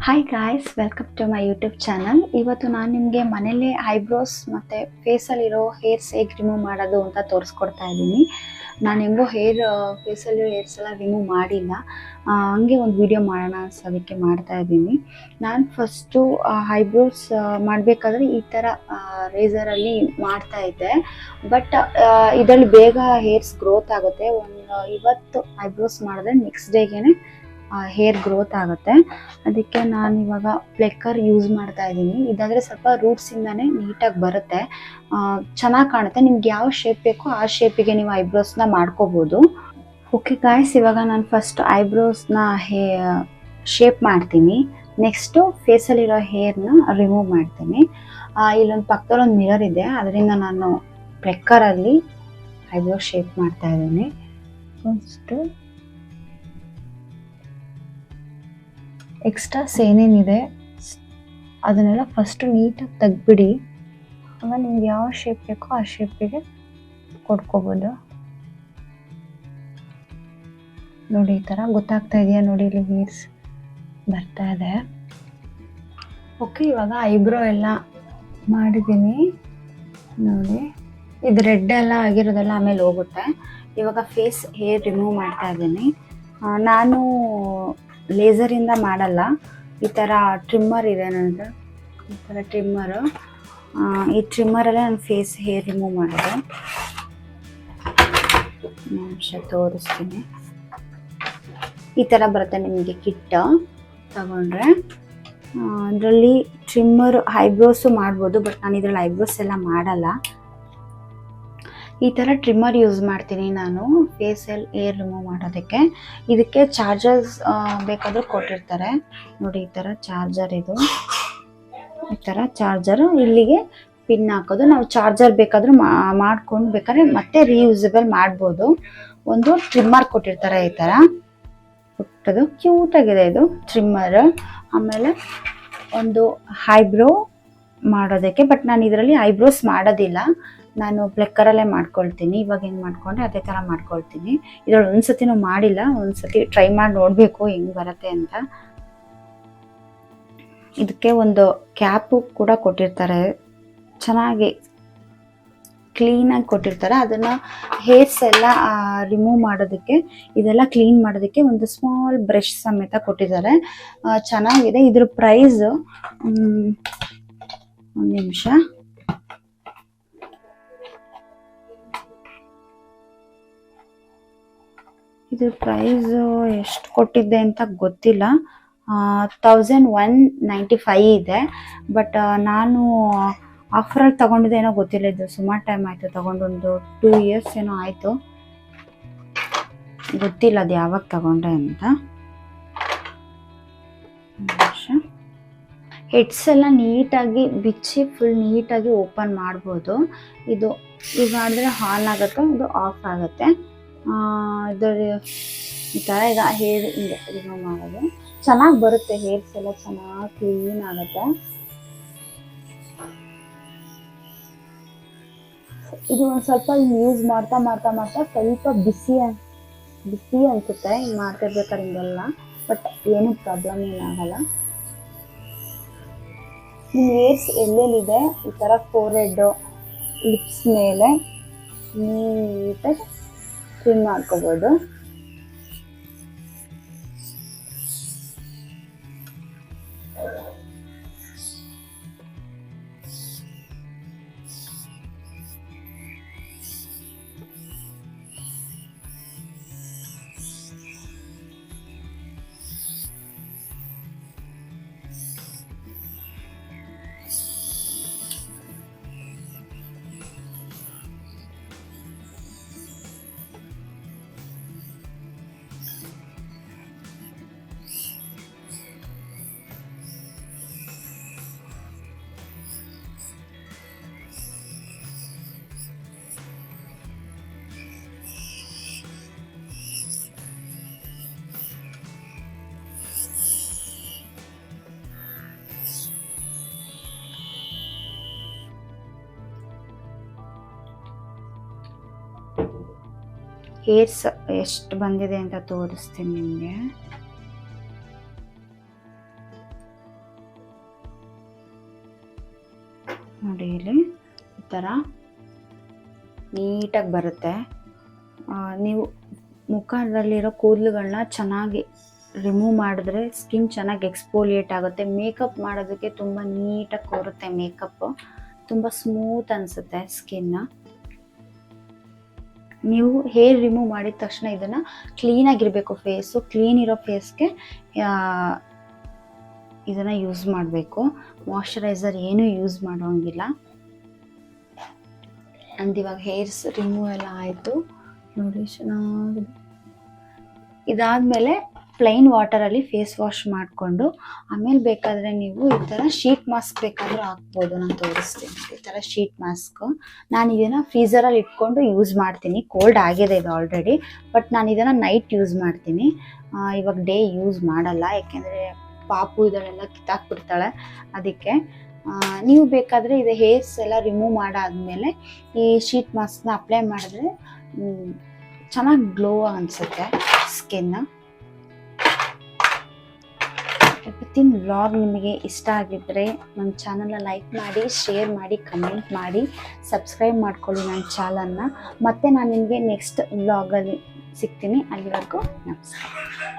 Hi guys, welcome to my YouTube channel. ಇವತ್ತು ನಾನು ನಿಮಗೆ ಮನೇಲಿ ಐಬ್ರೋಸ್ ಮತ್ತು ಫೇಸಲ್ಲಿರೋ ಹೇರ್ಸ್ ಹೇಗೆ ರಿಮೂವ್ ಮಾಡೋದು ಅಂತ ತೋರಿಸ್ಕೊಡ್ತಾ ಇದ್ದೀನಿ. ನಾನು ಹೆಂಗೋ ಫೇಸಲ್ಲಿರೋ ಹೇರ್ಸ್ ಎಲ್ಲ ರಿಮೂವ್ ಮಾಡಿಲ್ಲ, ಹಂಗೆ ಒಂದು ವಿಡಿಯೋ ಮಾಡೋಣ ಅನ್ಸೋದಕ್ಕೆ ಮಾಡ್ತಾ ಇದ್ದೀನಿ. ನಾನು ಫಸ್ಟು ಐಬ್ರೋಸ್ ಮಾಡಬೇಕಾದ್ರೆ ಈ ಥರ ರೇಸರಲ್ಲಿ ಮಾಡ್ತಾ ಇದ್ದೆ. ಬಟ್ ಇದರಲ್ಲಿ ಬೇಗ ಹೇರ್ಸ್ ಗ್ರೋತ್ ಆಗುತ್ತೆ. ಇವತ್ತು ಐಬ್ರೋಸ್ ಮಾಡಿದ್ರೆ ನೆಕ್ಸ್ಟ್ ಡೇಗೆ ಹೇರ್ ಗ್ರೋತ್ ಆಗುತ್ತೆ. ಅದಕ್ಕೆ ನಾನು ಇವಾಗ ಪ್ಲೆಕ್ಕರ್ ಯೂಸ್ ಮಾಡ್ತಾ ಇದ್ದೀನಿ. ಇದಾದರೆ ಸ್ವಲ್ಪ ರೂಟ್ಸಿಂದಾನೇ ನೀಟಾಗಿ ಬರುತ್ತೆ, ಚೆನ್ನಾಗಿ ಕಾಣುತ್ತೆ. ನಿಮ್ಗೆ ಯಾವ ಶೇಪ್ ಬೇಕೋ ಆ ಶೇಪಿಗೆ ನೀವು ಐಬ್ರೋಸ್ನ ಮಾಡ್ಕೋಬೋದು. ಓಕೆ ಗಾಯ್ಸ್, ಇವಾಗ ನಾನು ಫಸ್ಟ್ ಐಬ್ರೋಸ್ನ ಶೇಪ್ ಮಾಡ್ತೀನಿ. ನೆಕ್ಸ್ಟು ಫೇಸಲ್ಲಿರೋ ಹೇರ್ನ ರಿಮೂವ್ ಮಾಡ್ತೀನಿ. ಇಲ್ಲೊಂದು ಪಕ್ಕದಲ್ಲಿ ಒಂದು ಮಿರರ್ ಇದೆ, ಅದರಿಂದ ನಾನು ಪ್ಲೆಕ್ಕರಲ್ಲಿ ಐಬ್ರೋ ಶೇಪ್ ಮಾಡ್ತಾ ಇದ್ದೀನಿ. ಫಸ್ಟು ಎಕ್ಸ್ಟ್ರಾಸ್ ಏನೇನಿದೆ ಅದನ್ನೆಲ್ಲ ಫಸ್ಟು ನೀಟಾಗಿ ತೆಗ್ಬಿಡಿ. ಆಗ ನಿಮ್ಗೆ ಯಾವ ಶೇಪ್ ಬೇಕೋ ಆ ಶೇಪಿಗೆ ಕೊಡ್ಕೋಬೋದು. ನೋಡಿ, ಈ ಥರ ಗೊತ್ತಾಗ್ತಾ ಇದೆಯಾ? ನೋಡಿ, ಇಲ್ಲಿ ಹೇರ್ಸ್ ಬರ್ತಾ ಇದೆ. ಓಕೆ, ಇವಾಗ ಐಬ್ರೋ ಎಲ್ಲ ಮಾಡಿದ್ದೀನಿ ನೋಡಿ. ಇದು ರೆಡ್ ಎಲ್ಲ ಆಗಿರೋದೆಲ್ಲ ಆಮೇಲೆ ಹೋಗುತ್ತೆ. ಇವಾಗ ಫೇಸ್ ಹೇರ್ ರಿಮೂವ್ ಮಾಡ್ತಾ ಇದ್ದೀನಿ. ನಾನು ಲೇಸರಿಂದ ಮಾಡಲ್ಲ, ಈ ಥರ ಟ್ರಿಮ್ಮರ್ ಇದೆ ನನ್ನದು. ಈ ಥರ ಟ್ರಿಮ್ಮರು, ಈ ಟ್ರಿಮ್ಮರಲ್ಲೇ ನಾನು ಫೇಸ್ ಹೇರ್ ರಿಮೂವ್ ಮಾಡೋದು. ನಿಮಿಷ ತೋರಿಸ್ತೀನಿ. ಈ ಥರ ಬರುತ್ತೆ ನಿಮಗೆ ಕಿಟ್ ತಗೊಂಡ್ರೆ. ಅದರಲ್ಲಿ ಟ್ರಿಮ್ಮರ್ ಐಬ್ರೋಸು ಮಾಡ್ಬೋದು, ಬಟ್ ನಾನು ಇದರಲ್ಲಿ ಐಬ್ರೋಸ್ ಎಲ್ಲ ಮಾಡಲ್ಲ. ಈ ಥರ ಟ್ರಿಮ್ಮರ್ ಯೂಸ್ ಮಾಡ್ತೀನಿ ನಾನು ಫೇಸಲ್ಲಿ ಹೇರ್ ರಿಮೂವ್ ಮಾಡೋದಕ್ಕೆ. ಇದಕ್ಕೆ ಚಾರ್ಜರ್ಸ್ ಬೇಕಾದರೂ ಕೊಟ್ಟಿರ್ತಾರೆ ನೋಡಿ. ಈ ಥರ ಚಾರ್ಜರ್, ಇದು ಈ ಥರ ಚಾರ್ಜರು, ಇಲ್ಲಿಗೆ ಪಿನ್ ಹಾಕೋದು. ನಾವು ಚಾರ್ಜರ್ ಬೇಕಾದರೂ ಮಾಡ್ಕೊಂಡು ಬೇಕಾದ್ರೆ ಮತ್ತೆ ರೀಯೂಸಬಲ್ ಮಾಡ್ಬೋದು. ಒಂದು ಟ್ರಿಮ್ಮರ್ ಕೊಟ್ಟಿರ್ತಾರೆ ಈ ಥರ ಪುಟ್ಟದು, ಕ್ಯೂಟಾಗಿದೆ ಇದು ಟ್ರಿಮ್ಮರ್. ಆಮೇಲೆ ಒಂದು ಐಬ್ರೋ ಮಾಡೋದಕ್ಕೆ, ಬಟ್ ನಾನು ಇದರಲ್ಲಿ ಐಬ್ರೋಸ್ ಮಾಡೋದಿಲ್ಲ, ನಾನು ಪ್ಲೆಕ್ಕರಲ್ಲೇ ಮಾಡ್ಕೊಳ್ತೀನಿ. ಇವಾಗ ಹೆಂಗೆ ಮಾಡ್ಕೊಂಡೆ ಅದೇ ಥರ ಮಾಡ್ಕೊಳ್ತೀನಿ. ಇದರಲ್ಲಿ ಒಂದ್ಸತಿನೂ ಮಾಡಿಲ್ಲ, ಒಂದ್ಸತಿ ಟ್ರೈ ಮಾಡಿ ನೋಡಬೇಕು ಹೆಂಗೆ ಬರುತ್ತೆ ಅಂತ. ಇದಕ್ಕೆ ಒಂದು ಕ್ಯಾಪು ಕೂಡ ಕೊಟ್ಟಿರ್ತಾರೆ, ಚೆನ್ನಾಗಿ ಕ್ಲೀನಾಗಿ ಕೊಟ್ಟಿರ್ತಾರೆ. ಅದನ್ನು ಹೇರ್ಸ್ ಎಲ್ಲ ರಿಮೂವ್ ಮಾಡೋದಕ್ಕೆ, ಇದೆಲ್ಲ ಕ್ಲೀನ್ ಮಾಡೋದಕ್ಕೆ ಒಂದು ಸ್ಮಾಲ್ ಬ್ರಷ್ ಸಮೇತ ಕೊಟ್ಟಿದ್ದಾರೆ. ಚೆನ್ನಾಗಿದೆ. ಇದ್ರ ಪ್ರೈಸು ಒಂದು ನಿಮಿಷ, ಇದ್ರ ಪ್ರೈಸು ಎಷ್ಟು ಕೊಟ್ಟಿದ್ದೆ ಅಂತ ಗೊತ್ತಿಲ್ಲ. 1195 ಇದೆ. ಬಟ್ ನಾನು ಆಫರಲ್ಲಿ ತೊಗೊಂಡಿದ್ದೆ, ಏನೋ ಗೊತ್ತಿಲ್ಲ. ಇದು ಸುಮಾರು ಟೈಮ್ ಆಯಿತು ತೊಗೊಂಡು, ಒಂದು 2 ಇಯರ್ಸ್ ಏನೋ ಆಯಿತು, ಗೊತ್ತಿಲ್ಲ ಅದು ಯಾವಾಗ ತಗೊಂಡೆ ಅಂತ. ಹೆಡ್ಸ್ ಎಲ್ಲ ನೀಟಾಗಿ ಬಿಚ್ಚಿ ಫುಲ್ ನೀಟಾಗಿ ಓಪನ್ ಮಾಡ್ಬೋದು. ಇದು ಈಗ ಮಾಡಿದ್ರೆ ಆನ್ ಆಗುತ್ತೆ, ಇದು ಆಫ್ ಆಗುತ್ತೆ. ಇದರ ಈ ಥರ ಈಗ ಹೇರ್ ಹಿಂಗೆ ರಿಮೂವ್ ಮಾಡೋದು ಚೆನ್ನಾಗಿ ಬರುತ್ತೆ. ಹೇರ್ಸ್ ಎಲ್ಲ ಚೆನ್ನಾಗಿ ಕ್ಲೀನ್ ಆಗುತ್ತೆ. ಇದು ಒಂದು ಸ್ವಲ್ಪ ಯೂಸ್ ಮಾಡ್ತಾ ಮಾಡ್ತಾ ಮಾಡ್ತಾ ಸ್ವಲ್ಪ ಬಿಸಿ ಅನಿಸುತ್ತೆ ಹಿಂಗೆ ಮಾಡ್ತಿರ್ಬೇಕಾದ್ರೆ ಹಿಂಗೆಲ್ಲ. ಬಟ್ ಏನೂ ಪ್ರಾಬ್ಲಮ್ ಏನಾಗಲ್ಲ. ನಿಮ್ಮ ಹೇರ್ಸ್ ಎಲ್ಲೆಲ್ಲಿದೆ ಈ ಥರ ಫೋರ್ಹೆಡ್ಡು, ಲಿಪ್ಸ್ ಮೇಲೆ ನೀಟಾಗಿ ಟ್ರಿಮ್ ಮಾಡ್ಕೋಬೋದು. ಹೇರ್ಸ್ ಎಷ್ಟು ಬಂದಿದೆ ಅಂತ ತೋರಿಸ್ತೀನಿ ನಿಮಗೆ. ನೋಡಿ ಇಲ್ಲಿ ಈ ಥರ ನೀಟಾಗಿ ಬರುತ್ತೆ. ನೀವು ಮುಖದಲ್ಲಿರೋ ಕೂದಲುಗಳನ್ನ ಚೆನ್ನಾಗಿ ರಿಮೂವ್ ಮಾಡಿದ್ರೆ ಸ್ಕಿನ್ ಚೆನ್ನಾಗಿ ಎಕ್ಸ್ಫೋಲಿಯೇಟ್ ಆಗುತ್ತೆ. ಮೇಕಪ್ ಮಾಡೋದಕ್ಕೆ ತುಂಬ ನೀಟಾಗಿ ಕೂರುತ್ತೆ. ಮೇಕಪ್ ತುಂಬ ಸ್ಮೂತ್ ಅನಿಸುತ್ತೆ ಸ್ಕಿನ್ನ. ನೀವು ಹೇರ್ ರಿಮೂವ್ ಮಾಡಿದ ತಕ್ಷಣ ಇದನ್ನು ಕ್ಲೀನಾಗಿರಬೇಕು. ಕ್ಲೀನ್ ಇರೋ ಫೇಸ್ಗೆ ಇದನ್ನು ಯೂಸ್ ಮಾಡಬೇಕು. ಮಾಯ್ಶ್ಚರೈಸರ್ ಏನೂ ಯೂಸ್ ಮಾಡೋಂಗಿಲ್ಲ. ಇವಾಗ ಹೇರ್ಸ್ ರಿಮೂವ್ ಎಲ್ಲ ಆಯಿತು ನೋಡಿ, ಚೆನ್ನಾಗಿ. ಇದಾದಮೇಲೆ ಪ್ಲೈನ್ ವಾಟರಲ್ಲಿ ಫೇಸ್ ವಾಶ್ ಮಾಡಿಕೊಂಡು ಆಮೇಲೆ ಬೇಕಾದರೆ ನೀವು ಈ ಥರ ಶೀಟ್ ಮಾಸ್ಕ್ ಬೇಕಾದರೂ ಹಾಕ್ಬೋದು. ನಾನು ತೋರಿಸ್ತೀನಿ ಈ ಥರ ಶೀಟ್ ಮಾಸ್ಕು. ನಾನು ಇದನ್ನು ಫ್ರೀಝರಲ್ಲಿ ಇಟ್ಕೊಂಡು ಯೂಸ್ ಮಾಡ್ತೀನಿ. ಕೋಲ್ಡ್ ಆಗಿದೆ ಇದು ಆಲ್ರೆಡಿ, ಬಟ್ ನಾನು ಇದನ್ನು ನೈಟ್ ಯೂಸ್ ಮಾಡ್ತೀನಿ. ಇವಾಗ ಡೇ ಯೂಸ್ ಮಾಡಲ್ಲ, ಯಾಕೆಂದರೆ ಪಾಪು ಇದನ್ನೆಲ್ಲ ಕಿತ್ತಾಕ್ಬಿಡ್ತಾಳೆ. ಅದಕ್ಕೆ ನೀವು ಬೇಕಾದರೆ ಇದು ಹೇರ್ಸ್ ಎಲ್ಲ ರಿಮೂವ್ ಮಾಡಾದ್ಮೇಲೆ ಈ ಶೀಟ್ ಮಾಸ್ಕ್ನ ಅಪ್ಲೈ ಮಾಡಿದ್ರೆ ಚೆನ್ನಾಗಿ ಗ್ಲೋ ಅನಿಸುತ್ತೆ ಸ್ಕಿನ್ನ. ಇವತ್ತಿನ ವ್ಲಾಗ್ ನಿಮಗೆ ಇಷ್ಟ ಆಗಿದ್ದರೆ ನನ್ನ ಚಾನಲ್ನ ಲೈಕ್ ಮಾಡಿ, ಶೇರ್ ಮಾಡಿ, ಕಮೆಂಟ್ ಮಾಡಿ, ಸಬ್ಸ್ಕ್ರೈಬ್ ಮಾಡ್ಕೊಳ್ಳಿ ನನ್ನ ಚಾನಲ್ನ. ಮತ್ತು ನಾನು ನಿಮಗೆ ನೆಕ್ಸ್ಟ್ ವ್ಲಾಗಲ್ಲಿ ಸಿಗ್ತೀನಿ. ಅಲ್ಲಿವರೆಗೂ ನಮಸ್ಕಾರ.